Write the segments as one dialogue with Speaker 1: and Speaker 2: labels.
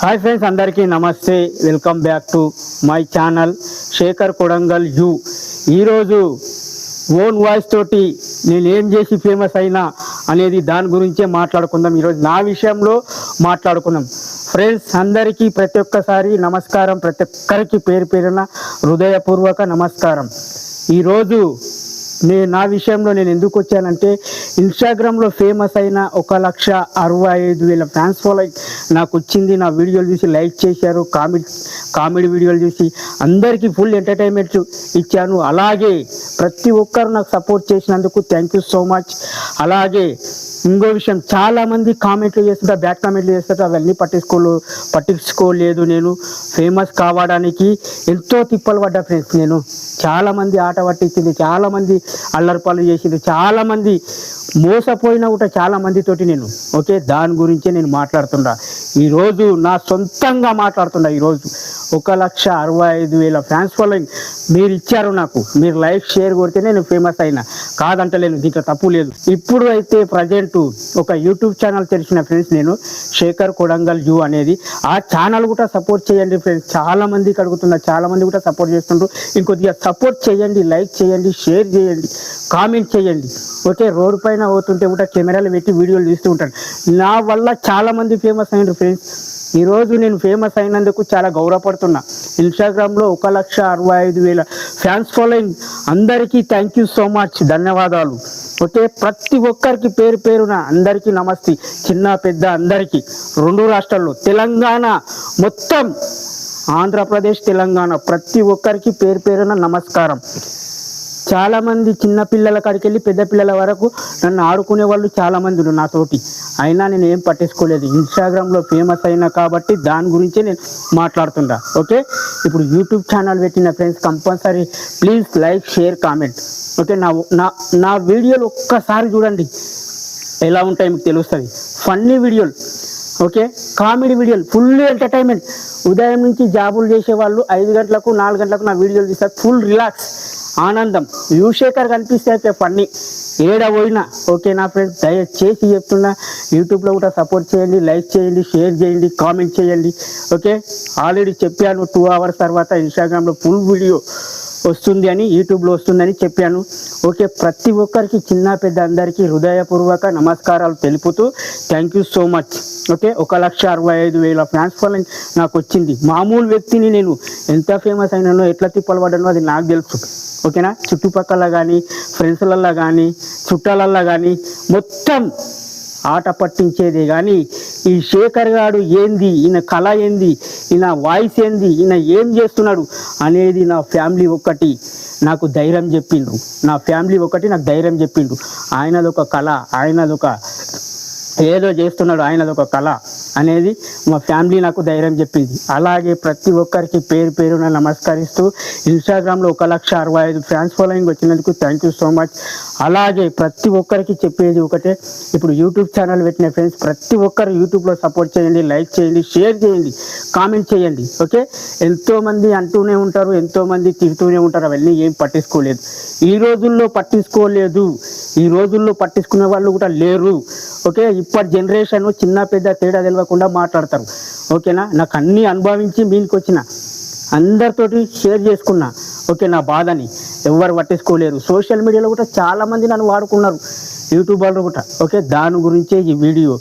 Speaker 1: Hi friends, అందరికీ నమస్తే. Welcome back to my channel Shekhar Kodangal యూ. ఈరోజు ఓన్ వాయిస్ తోటి నేను ఏం చేసి ఫేమస్ అయినా అనేది దాని గురించే మాట్లాడుకుందాం. ఈరోజు నా విషయంలో మాట్లాడుకుందాం. ఫ్రెండ్స్ అందరికీ ప్రతి ఒక్కసారి నమస్కారం, ప్రతి ఒక్కరికి పేరు పేరున హృదయపూర్వక నమస్కారం. ఈరోజు నా విషయంలో నేను ఎందుకు వచ్చానంటే, ఇన్స్టాగ్రామ్లో ఫేమస్ అయిన 1,65,000 ఫ్యాన్స్ ఫాలోయింగ్ నాకు వచ్చింది. నా వీడియోలు చూసి లైక్ చేశారు, కామెడీ వీడియోలు చూసి అందరికీ ఫుల్ ఎంటర్టైన్మెంట్ ఇచ్చాను. అలాగే ప్రతి ఒక్కరు నాకు సపోర్ట్ చేసినందుకు థ్యాంక్ యూ సో మచ్. అలాగే ఇంకో విషయం, చాలామంది కామెంట్లు చేస్తుంటా, బ్యాడ్ కామెంట్లు చేస్తుంటా, అవన్నీ పట్టించుకోలేదు. నేను ఫేమస్ కావడానికి ఎంతో తిప్పలు పడ్డా ఫ్రెండ్స్. నేను చాలామంది ఆట పట్టించింది, చాలామంది అల్లరిపాలు చేసింది, చాలామంది మోసపోయినా కూడా చాలామందితోటి నేను దాని గురించే నేను మాట్లాడుతున్నా. ఈరోజు నా సొంతంగా మాట్లాడుతున్నా. ఈరోజు 1,65,000 ఫ్యాన్స్ ఫాలోయింగ్ మీరు ఇచ్చారు నాకు. మీరు లైక్ షేర్ కొడితే నేను ఫేమస్ అయినా, కాదంటలేను, దీంట్లో తప్పు లేదు. ఇప్పుడు అయితే ప్రజెంట్ ఒక యూట్యూబ్ ఛానల్ తెరిచిన ఫ్రెండ్స్, నేను శేఖర్ కొడంగల్ యూ అనేది. ఆ ఛానల్ కూడా సపోర్ట్ చేయండి ఫ్రెండ్స్. చాలా మందికి అడుగుతున్నా, చాలా మంది కూడా సపోర్ట్ చేస్తుండ్రు. ఇంకొద్దిగా సపోర్ట్ చేయండి, లైక్ చేయండి, షేర్ చేయండి, కామెంట్ చేయండి. రోడ్డు పైన అవుతుంటే కూడా కెమెరాలు పెట్టి వీడియోలు తీస్తూ ఉంటాను. నా వల్ల చాలా మంది ఫేమస్ అయినారు ఫ్రెండ్స్. ఈరోజు నేను ఫేమస్ అయినందుకు చాలా గౌరవపడుతున్నా. ఇన్స్టాగ్రామ్లో 1,65,000 ఫ్యాన్స్ ఫాలోయింగ్ అందరికీ థ్యాంక్ యూ సో మచ్, ధన్యవాదాలు. ప్రతి ఒక్కరికి పేరు పేరున అందరికీ నమస్తే. చిన్న పెద్ద అందరికీ, 2 రాష్ట్రాల్లో, తెలంగాణ మొత్తం, ఆంధ్రప్రదేశ్, తెలంగాణ, ప్రతి ఒక్కరికి పేరు పేరున నమస్కారం. చాలామంది చిన్న పిల్లల కాడికి వెళ్ళి పెద్ద పిల్లల వరకు నన్ను ఆడుకునే వాళ్ళు చాలామంది ఉన్నారు నాతోటి. అయినా నేను ఏం పట్టించుకోలేదు. ఇన్స్టాగ్రామ్లో ఫేమస్ అయినా కాబట్టి దాని గురించే నేను మాట్లాడుతుంటా. ఇప్పుడు యూట్యూబ్ ఛానల్ పెట్టిన friends compulsory please like share comment. నా వీడియోలు ఒక్కసారి చూడండి, ఎలా ఉంటాయి మీకు తెలుస్తుంది. ఫన్నీ వీడియోలు, కామెడీ వీడియోలు, ఫుల్ ఎంటర్టైన్మెంట్. ఉదయం నుంచి జాబులు చేసే వాళ్ళు 5 గంటలకు 4 గంటలకు నా వీడియోలు తీస్తారు. ఫుల్ రిలాక్స్, ఆనందం. యూశేఖర్ కనిపిస్తే అయితే ఫన్నీ ఏడ పోయినా. నా ఫ్రెండ్స్, దయచేసి చెప్తున్నా, యూట్యూబ్లో కూడా సపోర్ట్ చేయండి, లైక్ చేయండి, షేర్ చేయండి, కామెంట్ చేయండి. ఆల్రెడీ చెప్పాను, 2 hours తర్వాత ఇన్స్టాగ్రామ్లో ఫుల్ వీడియో వస్తుంది అని, యూట్యూబ్లో వస్తుందని చెప్పాను. ప్రతి ఒక్కరికి, చిన్న పెద్ద అందరికీ హృదయపూర్వక నమస్కారాలు తెలుపుతూ thank you so much. 1,65,000 fans following నాకు వచ్చింది. మామూలు వ్యక్తిని నేను. ఎంత ఫేమస్ అయినానో, ఎట్లా తిప్పలు పడ్డానో అది నాకు తెలుసు. చుట్టుపక్కల కానీ, ఫ్రెండ్స్లల్లో కానీ, చుట్టాలల్లో కానీ మొత్తం ఆట పట్టించేదే. కానీ ఈ శేఖర్ గాడు ఏంది, ఈయన కళ ఏంది, ఈయన వాయిస్ ఏంది, ఈయన ఏం చేస్తున్నాడు అనేది నా ఫ్యామిలీ ఒక్కటి నాకు ధైర్యం చెప్పిండ్రు. నా ఫ్యామిలీ ఒకటి నాకు ధైర్యం చెప్పిండ్రు. ఆయనదొక కళ, ఆయనదొక ఏదో చేస్తున్నాడు, ఆయనదొక కళ అనేది మా ఫ్యామిలీ నాకు ధైర్యం చెప్పింది. అలాగే ప్రతి ఒక్కరికి పేరు పేరున నమస్కరిస్తూ, ఇన్స్టాగ్రామ్లో 1,65,000 ఫ్యాన్స్ ఫాలోయింగ్ వచ్చినందుకు థ్యాంక్ యూ సో మచ్. అలాగే ప్రతి ఒక్కరికి చెప్పేది ఒకటే, ఇప్పుడు యూట్యూబ్ ఛానల్ పెట్టిన ఫ్రెండ్స్ ప్రతి ఒక్కరు యూట్యూబ్లో సపోర్ట్ చేయండి, లైక్ చేయండి, షేర్ చేయండి, కామెంట్ చేయండి. ఎంతోమంది అంటూనే ఉంటారు, ఎంతోమంది తిడుతూనే ఉంటారు, అవన్నీ ఏం పట్టించుకోలేదు. ఈ రోజుల్లో పట్టించుకోలేదు, ఈ రోజుల్లో పట్టించుకునే వాళ్ళు కూడా లేరు. ఇప్పటి జనరేషన్ చిన్న పెద్ద తేడా తెలియకుండా మాట్లాడతారు. నాకు అన్నీ అనుభవించి మీనికి వచ్చిన, అందరితోటి షేర్ చేసుకున్నా. నా బాధని ఎవరు పట్టించుకోలేరు. సోషల్ మీడియాలో కూడా చాలామంది నన్ను వాడుకున్నారు, యూట్యూబర్లు కూడా. దాని గురించే ఈ వీడియో.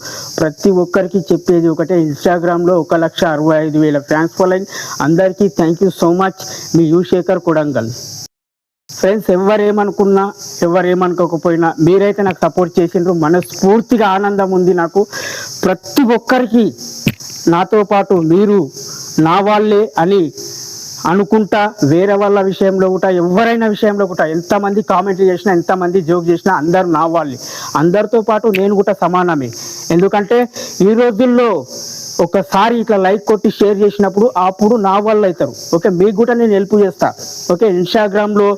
Speaker 1: ప్రతి ఒక్కరికి చెప్పేది ఒకటే, ఇన్స్టాగ్రామ్లో 1,65,000 ఫ్యాన్స్ ఫాలోయింగ్ అందరికీ థ్యాంక్ యూ సో మచ్. మీ యూశేఖర్ కొడంగల్. ఫ్రెండ్స్, ఎవరేమనుకున్నా ఎవరేమనుకోకపోయినా మీరైతే నాకు సపోర్ట్ చేసిండ్రు. మనస్ఫూర్తిగా ఆనందం ఉంది నాకు. ప్రతి ఒక్కరికి నాతో పాటు మీరు నా వాళ్ళే అని అనుకుంటా. వేరే వాళ్ళ విషయంలో కూడా, ఎవరైనా విషయంలో కూడా, ఎంతమంది కామెంట్ చేసినా, ఎంతమంది జోక్ చేసినా అందరూ నా వాళ్ళే. అందరితో పాటు నేను కూడా సమానమే. ఎందుకంటే ఈ రోజుల్లో ఒకసారి ఇట్లా లైక్ కొట్టి షేర్ చేసినప్పుడు అప్పుడు నా వాళ్ళు అవుతారు. మీకు కూడా నేను హెల్ప్ చేస్తా. ఇన్స్టాగ్రామ్లో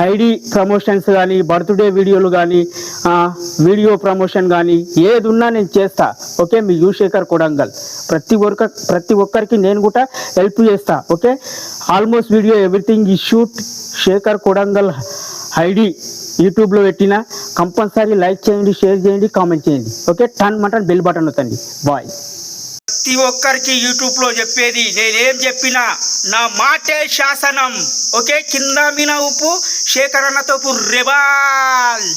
Speaker 1: ఐడి ప్రమోషన్స్ కానీ, బర్త్డే వీడియోలు కానీ, వీడియో ప్రమోషన్ కానీ ఏది ఉన్నా నేను చేస్తా. మీ యూశేఖర్ కొడంగల్. ప్రతి ఒక్కరికి నేను కూడా హెల్ప్ చేస్తా. ఆల్మోస్ట్ వీడియో ఎవ్రీథింగ్ ఈ షూట్ శేఖర్ కొడంగల్ ఐడి యూట్యూబ్లో పెట్టిన. కంపల్సరీ లైక్ చేయండి, షేర్ చేయండి, కామెంట్ చేయండి. టన్ మటన్ బెల్ బటన్ నొక్కండి. బాయ్. ప్రతి ఒక్కరికి యూట్యూబ్లో చెప్పేది, నేనేం చెప్పినా నా మాటే శాసనం. ఓకే, కింద మీద ఉప్పు, శేఖర్ అన్నతో రెబాల్.